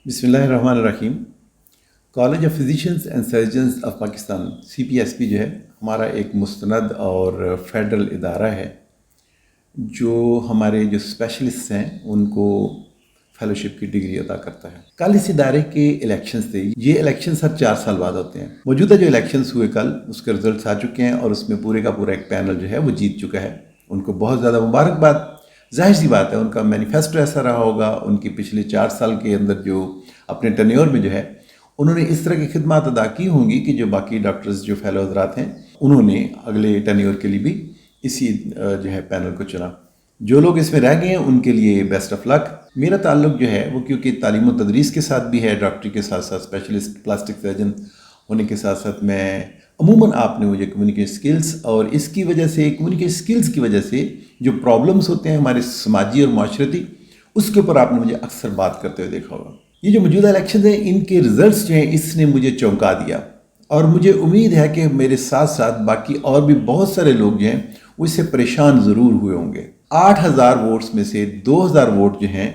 बिस्मिल्लाहिर्रहमानिर्रहीम। College of physicians and surgeons of Pakistan CPSP जो है हमारा एक मुस्तनद और फेडरल इदारा है जो हमारे जो स्पेशलिस्ट हैं उनको फेलोशिप की डिग्री अदा करता है। कल इस इदारे के इलेक्शंस थे। ये इलेक्शंस हर 4 साल बाद होते हैं। मौजूदा जो इलेक्शंस हुए कल उसके रिजल्ट्स आ चुके हैं और उसमें पूरे का पूरा एक पैनल जो है वो जीत चुका है। उनको बहुत ज़्यादा मुबारकबाद। जाहिर सी बात है उनका मैनिफेस्टो ऐसा रहा होगा, उनकी पिछले 4 साल के अंदर जो अपने टेन्योर में जो है उन्होंने इस तरह की खिदमत अदा की होंगी कि जो बाकी डॉक्टर्स जो फेलो हजरात हैं उन्होंने अगले टेन्योर के लिए भी इसी जो है पैनल को चुना। जो लोग इसमें रह गए हैं उनके लिए बेस्ट ऑफ लक। मेरा ताल्लुक जो है वो क्योंकि तालीम और तदरीस के साथ भी है, डॉक्टरी के साथ साथ स्पेशलिस्ट प्लास्टिक सर्जन होने के साथ साथ मैं अमूमन आपने मुझे कम्युनिकेशन स्किल्स और इसकी वजह से कम्युनिकेशन स्किल्स की वजह से जो प्रॉब्लम्स होते हैं हमारे समाजी और माशरती उसके ऊपर आपने मुझे अक्सर बात करते हुए देखा होगा। ये जो मौजूदा इलेक्शन हैं इनके रिजल्ट्स जो हैं इसने मुझे चौंका दिया और मुझे उम्मीद है कि मेरे साथ साथ बाकी और भी बहुत सारे लोग जो हैं वो इससे परेशान ज़रूर हुए होंगे। 8000 वोट्स में से 2000 वोट जो हैं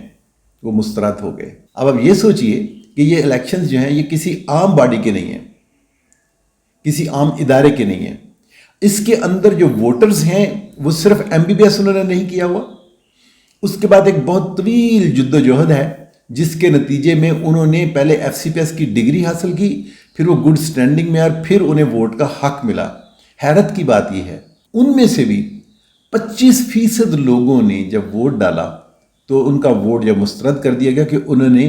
वो मुस्तरद हो गए। अब आप ये सोचिए कि ये इलेक्शंस जो हैं ये किसी आम बॉडी के नहीं हैं, किसी आम इदारे के नहीं हैं। इसके अंदर जो वोटर्स हैं वो सिर्फ MBBS उन्होंने नहीं किया हुआ, उसके बाद एक बहुत तवील जद्दोजहद है जिसके नतीजे में उन्होंने पहले FCPS की डिग्री हासिल की, फिर वो गुड स्टैंडिंग में और फिर उन्हें वोट का हक मिला। हैरत की बात यह है उनमें से भी 25% लोगों ने जब वोट डाला तो उनका वोट जब मुस्तरद कर दिया गया कि उन्होंने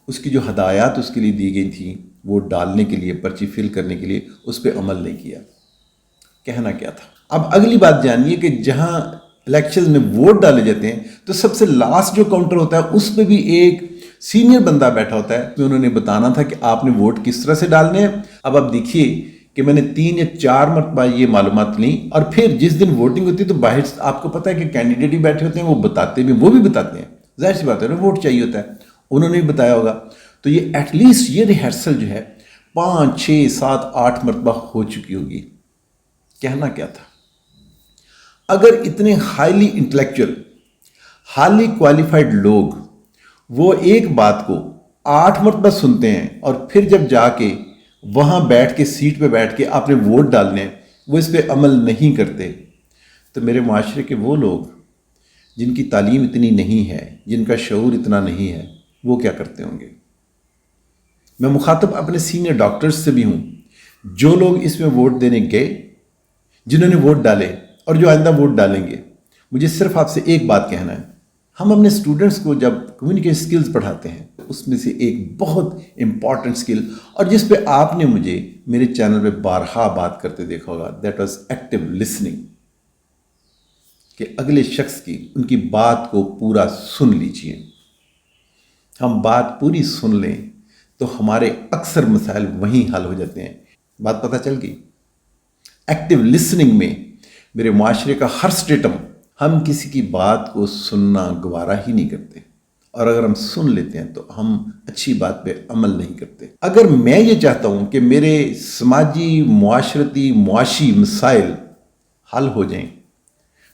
उसकी जो हदायत उसके लिए दी गई थी वोट डालने के लिए, पर्ची फिल करने के लिए, उस पर अमल नहीं किया। कहना क्या था। अब अगली बात जानिए कि जहां इलेक्शंस में वोट डाले जाते हैं तो सबसे लास्ट जो काउंटर होता है उस पर भी एक सीनियर बंदा बैठा होता है तो उन्होंने बताना था कि आपने वोट किस तरह से डालने हैं। अब आप देखिए कि मैंने 3 या 4 मरतबा ये मालूमात ली और फिर जिस दिन वोटिंग होती है तो बाहर आपको पता है कि कैंडिडेट ही बैठे होते हैं, वो बताते हैं। जाहिर सी बात है वोट चाहिए होता है, उन्होंने भी बताया होगा। तो ये एटलीस्ट ये रिहर्सल जो है 5, 6, 7, 8 मरतबा हो चुकी होगी। कहना क्या था। अगर इतने हाईली इंटेलेक्चुअल, हाईली क्वालिफाइड लोग वो एक बात को 8 मरतबा सुनते हैं और फिर जब जाके वहाँ बैठ के सीट पे बैठ के आपने वोट डालने वो इस पर अमल नहीं करते तो मेरे माशरे के वो लोग जिनकी तालीम इतनी नहीं है, जिनका शऊर इतना नहीं है, वो क्या करते होंगे। मैं मुखातब अपने सीनियर डॉक्टर्स से भी हूँ जो लोग इसमें वोट देने गए, जिन्होंने वोट डाले और जो आइंदा वोट डालेंगे। मुझे सिर्फ आपसे एक बात कहना है, हम अपने स्टूडेंट्स को जब कम्युनिकेशन स्किल्स पढ़ाते हैं उसमें से एक बहुत इंपॉर्टेंट स्किल और जिस पे आपने मुझे मेरे चैनल पे बारहा बात करते देखा होगा, दैट वाज एक्टिव लिसनिंग। कि अगले शख्स की उनकी बात को पूरा सुन लीजिए। हम बात पूरी सुन लें तो हमारे अक्सर मसाइल वहीं हल हो जाते हैं। बात पता चल गई। एक्टिव लिसनिंग में मेरे माशरे का हर स्टेटम हम किसी की बात को सुनना गवारा ही नहीं करते और अगर हम सुन लेते हैं तो हम अच्छी बात पे अमल नहीं करते। अगर मैं ये चाहता हूं कि मेरे समाजी, मुआशरती, मुआशी मसाइल हल हो जाएं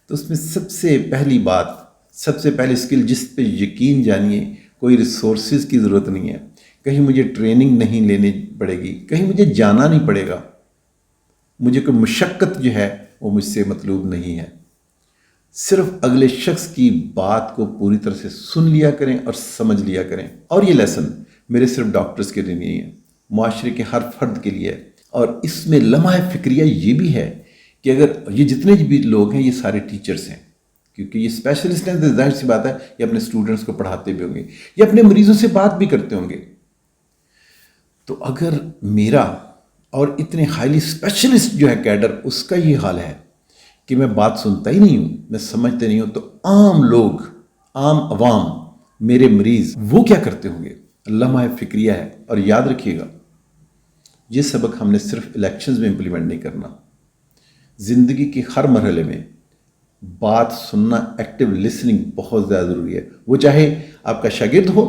तो उसमें सबसे पहली बात, सबसे पहली स्किल जिस पे यकीन जानिए कोई रिसोर्सेज की ज़रूरत नहीं है, कहीं मुझे ट्रेनिंग नहीं लेनी पड़ेगी, कहीं मुझे जाना नहीं पड़ेगा, मुझे कोई मुशक्क़त जो है वो मुझसे मतलूब नहीं है। सिर्फ अगले शख्स की बात को पूरी तरह से सुन लिया करें और समझ लिया करें। और ये लेसन मेरे सिर्फ डॉक्टर्स के लिए नहीं है, माशरे के हर फर्द के लिए है। और इसमें लम्हा फिक्रिया ये भी है कि अगर ये जितने भी लोग हैं ये सारे टीचर्स हैं, क्योंकि ये स्पेशलिस्ट हैं तो जाहिर सी बात है ये अपने स्टूडेंट्स को पढ़ाते भी होंगे, ये अपने मरीजों से बात भी करते होंगे। तो अगर मेरा और इतने हाईली स्पेशलिस्ट जो है कैडर उसका ये हाल है कि मैं बात सुनता ही नहीं हूँ, मैं समझते नहीं हूँ, तो आम लोग, आम अवाम, मेरे मरीज वो क्या करते होंगे। लम्हा फिक्रिया है। और याद रखिएगा ये सबक हमने सिर्फ इलेक्शंस में इम्प्लीमेंट नहीं करना, ज़िंदगी के हर मरहले में बात सुनना, एक्टिव लिसनिंग बहुत ज़्यादा ज़रूरी है। वो चाहे आपका शागिर्द हो,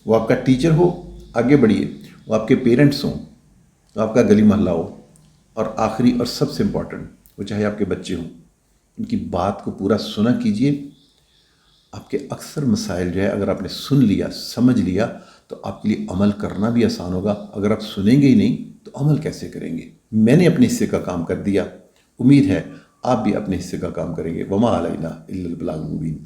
वो आपका टीचर हो, आगे बढ़िए, वो आपके पेरेंट्स हों, वो आपका गली मोहल्ला हो, और आखिरी और सबसे इम्पॉर्टेंट वो चाहे आपके बच्चे हों, उनकी बात को पूरा सुना कीजिए। आपके अक्सर मसाइल जो है अगर आपने सुन लिया, समझ लिया تو آپ کے لیے عمل کرنا بھی آسان ہوگا۔ اگر آپ سنیں گے ہی نہیں تو عمل کیسے کریں گے؟ میں نے اپنے حصے کا کام کر دیا، امید ہے آپ بھی اپنے حصے کا کام کریں گے۔ وما علینا الا البلاغ المبین۔